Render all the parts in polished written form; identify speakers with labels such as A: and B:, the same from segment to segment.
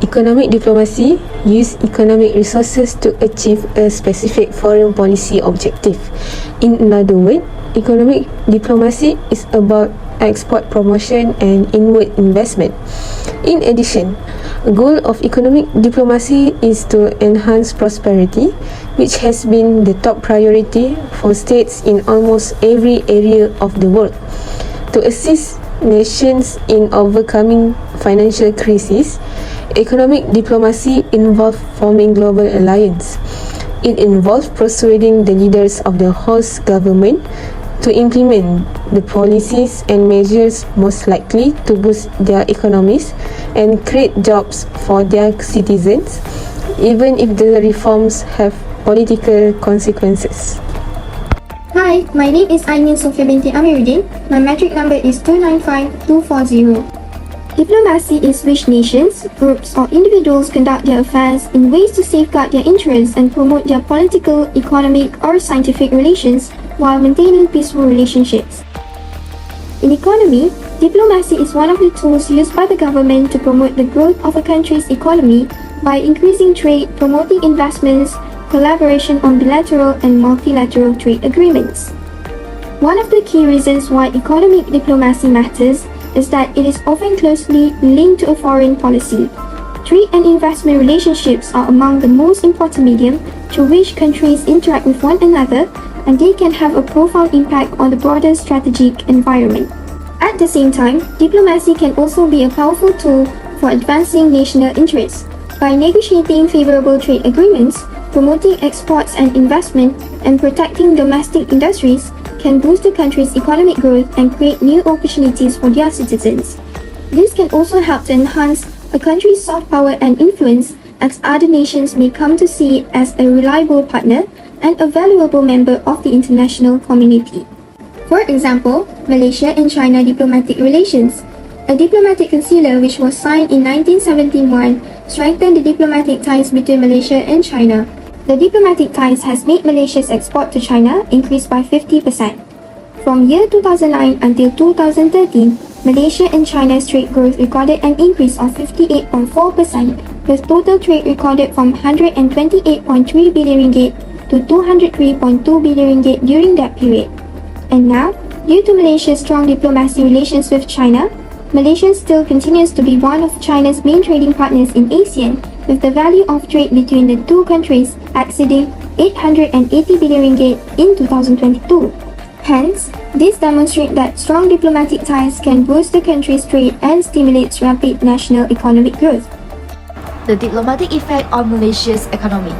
A: Economic diplomacy uses economic resources to achieve a specific foreign policy objective. In other words, economic diplomacy is about export promotion and inward investment. In addition, a goal of economic diplomacy is to enhance prosperity, which has been the top priority for states in almost every area of the world. To assist nations in overcoming financial crises, economic diplomacy involves forming global alliance. It involves persuading the leaders of the host government to implement the policies and measures most likely to boost their economies and create jobs for their citizens, even if the reforms have political consequences.
B: Hi, my name is AININ SOPHIA binti AMIRUDDIN. My metric number is 295240. Diplomacy is which nations, groups, or individuals conduct their affairs in ways to safeguard their interests and promote their political, economic, or scientific relations while maintaining peaceful relationships. In economy, diplomacy is one of the tools used by the government to promote the growth of a country's economy by increasing trade, promoting investments, collaboration on bilateral and multilateral trade agreements. One of the key reasons why economic diplomacy matters is that it is often closely linked to a foreign policy. Trade and investment relationships are among the most important medium through which countries interact with one another, and they can have a profound impact on the broader strategic environment. At the same time, diplomacy can also be a powerful tool for advancing national interests. By negotiating favorable trade agreements, promoting exports and investment, and protecting domestic industries can boost the country's economic growth and create new opportunities for their citizens. This can also help to enhance a country's soft power and influence, as other nations may come to see it as a reliable partner and a valuable member of the international community. For example, Malaysia and China diplomatic relations. A diplomatic conciliar which was signed in 1971 strengthened the diplomatic ties between Malaysia and China. The diplomatic ties has made Malaysia's export to China increase by 50%. From year 2009 until 2013, Malaysia and China's trade growth recorded an increase of 58.4%, with total trade recorded from 128.3 billion ringgit to 203.2 billion ringgit during that period. And now, due to Malaysia's strong diplomacy relations with China, Malaysia still continues to be one of China's main trading partners in ASEAN, with the value of trade between the two countries exceeding 880 billion ringgit in 2022. Hence, this demonstrates that strong diplomatic ties can boost the country's trade and stimulates rapid national economic growth.
C: The diplomatic effect on Malaysia's economy.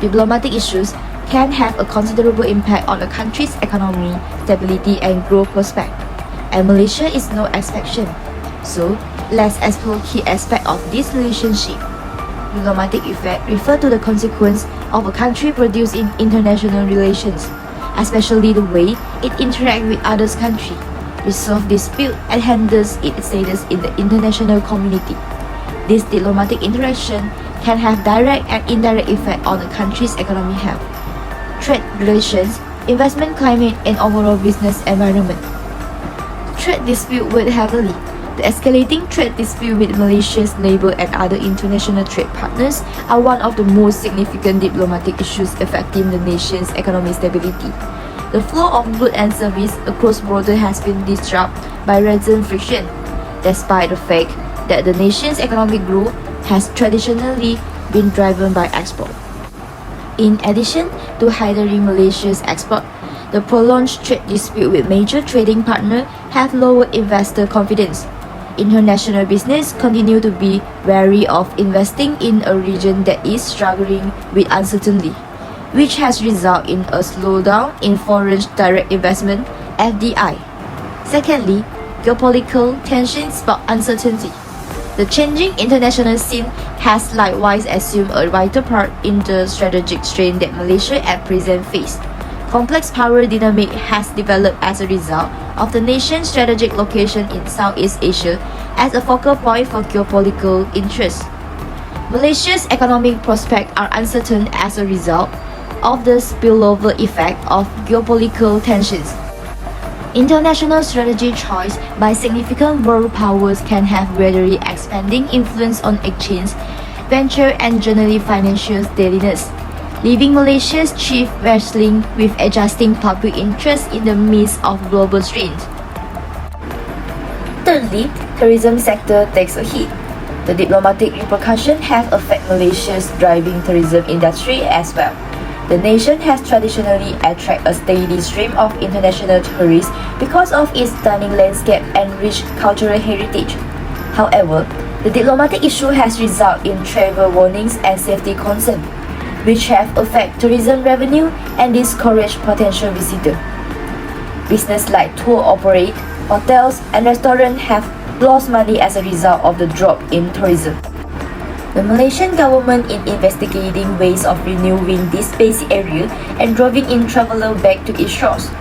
C: Diplomatic issues can have a considerable impact on a country's economy, stability, and growth prospect. And Malaysia is no exception. So, let's explore key aspects of this relationship. Diplomatic effect refer to the consequence of a country produced in international relations, especially the way it interacts with other countries, resolve dispute, and handles its status in the international community. This diplomatic interaction can have direct and indirect effect on a country's economic health, trade relations, investment climate, and overall business environment. Trade dispute weighed heavily. The escalating trade dispute with Malaysia's neighbor and other international trade partners are one of the most significant diplomatic issues affecting the nation's economic stability. The flow of goods and services across borders has been disrupted by recent friction, despite the fact that the nation's economic growth has traditionally been driven by export. In addition to hindering Malaysia's export, the prolonged trade dispute with major trading partners have lowered investor confidence. International business continue to be wary of investing in a region that is struggling with uncertainty, which has resulted in a slowdown in foreign direct investment (FDI). Secondly, geopolitical tensions spark uncertainty. The changing international scene has likewise assumed a vital part in the strategic strain that Malaysia at present faces. Complex power dynamic has developed as a result of the nation's strategic location in Southeast Asia as a focal point for geopolitical interests. Malaysia's economic prospects are uncertain as a result of the spillover effect of geopolitical tensions. International strategy choice by significant world powers can have gradually expanding influence on exchange adventure and generally financial steadiness, leaving Malaysia's chief wrestling with adjusting public interest in the midst of global strains. Thirdly, tourism sector takes a hit. The diplomatic repercussions have affected Malaysia's driving tourism industry as well. The nation has traditionally attracted a steady stream of international tourists because of its stunning landscape and rich cultural heritage. However, the diplomatic issue has resulted in travel warnings and safety concerns, which have affected tourism revenue and discouraged potential visitors. Business like tour operators, hotels, and restaurants have lost money as a result of the drop in tourism. The Malaysian government is investigating ways of renewing this basic area and drawing in travelers back to its shores.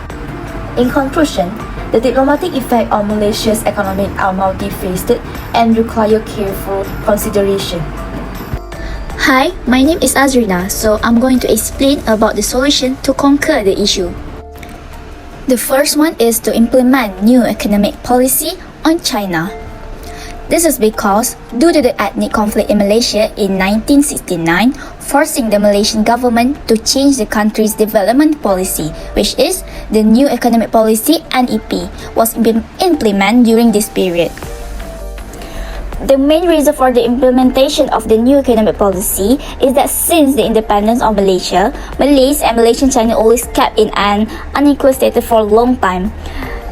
C: In conclusion, the diplomatic effects on Malaysia's economy are multifaceted and require careful consideration.
D: Hi, my name is AZRINA, so I'm going to explain about the solution to conquer the issue. The first one is to implement new economic policy on China. This is because, due to the ethnic conflict in Malaysia in 1969, forcing the Malaysian government to change the country's development policy, which is the new economic policy (NEP), was implemented during this period. The main reason for the implementation of the new economic policy is that since the independence of Malaysia, Malays and Malaysian China always kept in an unequal status for a long time.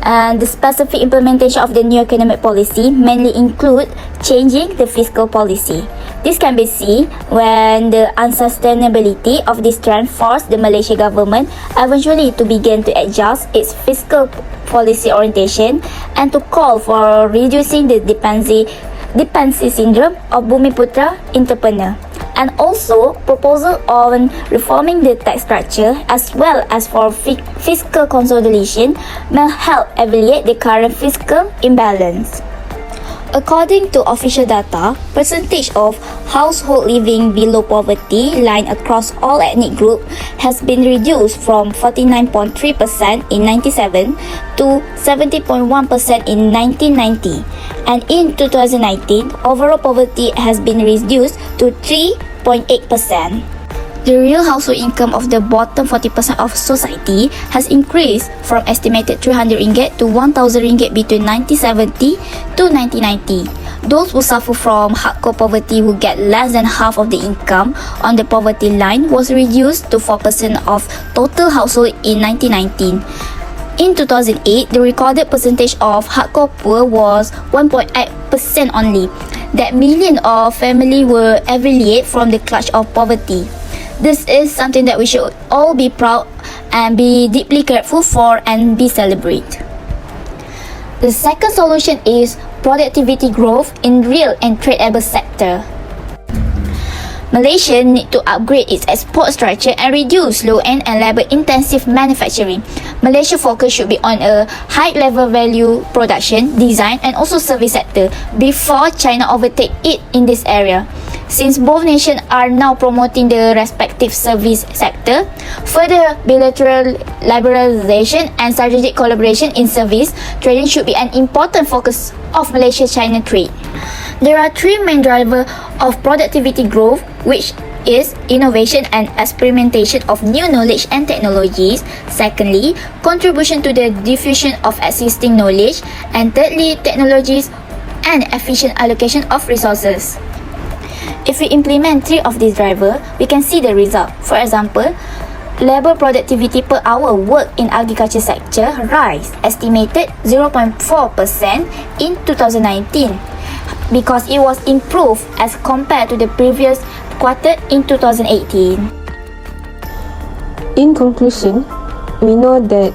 D: And the specific implementation of the new economic policy mainly include changing the fiscal policy. This can be seen when the unsustainability of this trend forced the Malaysian government eventually to begin to adjust its fiscal policy orientation and to call for reducing the dependency syndrome of Bumiputra entrepreneur, and also proposal on reforming the tax structure as well as for fiscal consolidation may help alleviate the current fiscal imbalance. According to official data, percentage of household living below poverty line across all ethnic groups has been reduced from 49.3% in 1997 to 70.1% in 1990, and in 2019, overall poverty has been reduced to 3.8%. The real household income of the bottom 40% of society has increased from estimated 300 ringgit to 1,000 ringgit between 1970 to 1990. Those who suffer from hardcore poverty who get less than half of the income on the poverty line was reduced to 4% of total household in 1919. In 2008, the recorded percentage of hardcore poor was 1.8% only. That millions of families were alleviated from the clutch of poverty. This is something that we should all be proud and be deeply grateful for and be celebrate. The second solution is productivity growth in real and tradable sector. Malaysia need to upgrade its export structure and reduce low-end and labor-intensive manufacturing. Malaysia focus should be on a high-level value production, design and also service sector before China overtake it in this area. Since both nations are now promoting the respective service sector, further bilateral liberalization and strategic collaboration in service trading should be an important focus of Malaysia-China trade. There are three main drivers of productivity growth, which is innovation and experimentation of new knowledge and technologies. Secondly, contribution to the diffusion of existing knowledge. And thirdly, technologies and efficient allocation of resources. If we implement three of these drivers, we can see the result. For example, labor productivity per hour worked in agriculture sector rise estimated 0.4% in 2019 because it was improved as compared to the previous quarter in 2018.
A: In conclusion, we know that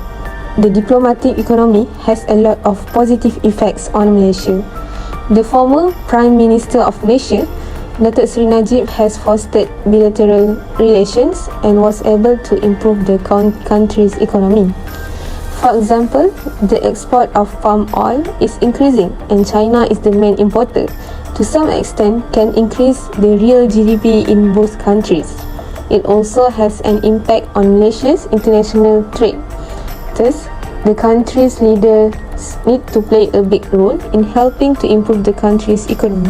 A: the diplomatic economy has a lot of positive effects on Malaysia. The former Prime Minister of Malaysia, Datuk Seri Najib, has fostered bilateral relations and was able to improve the country's economy. For example, the export of palm oil is increasing and China is the main importer. To some extent, can increase the real GDP in both countries. It also has an impact on Malaysia's international trade. Thus, the country's leaders need to play a big role in helping to improve the country's economy.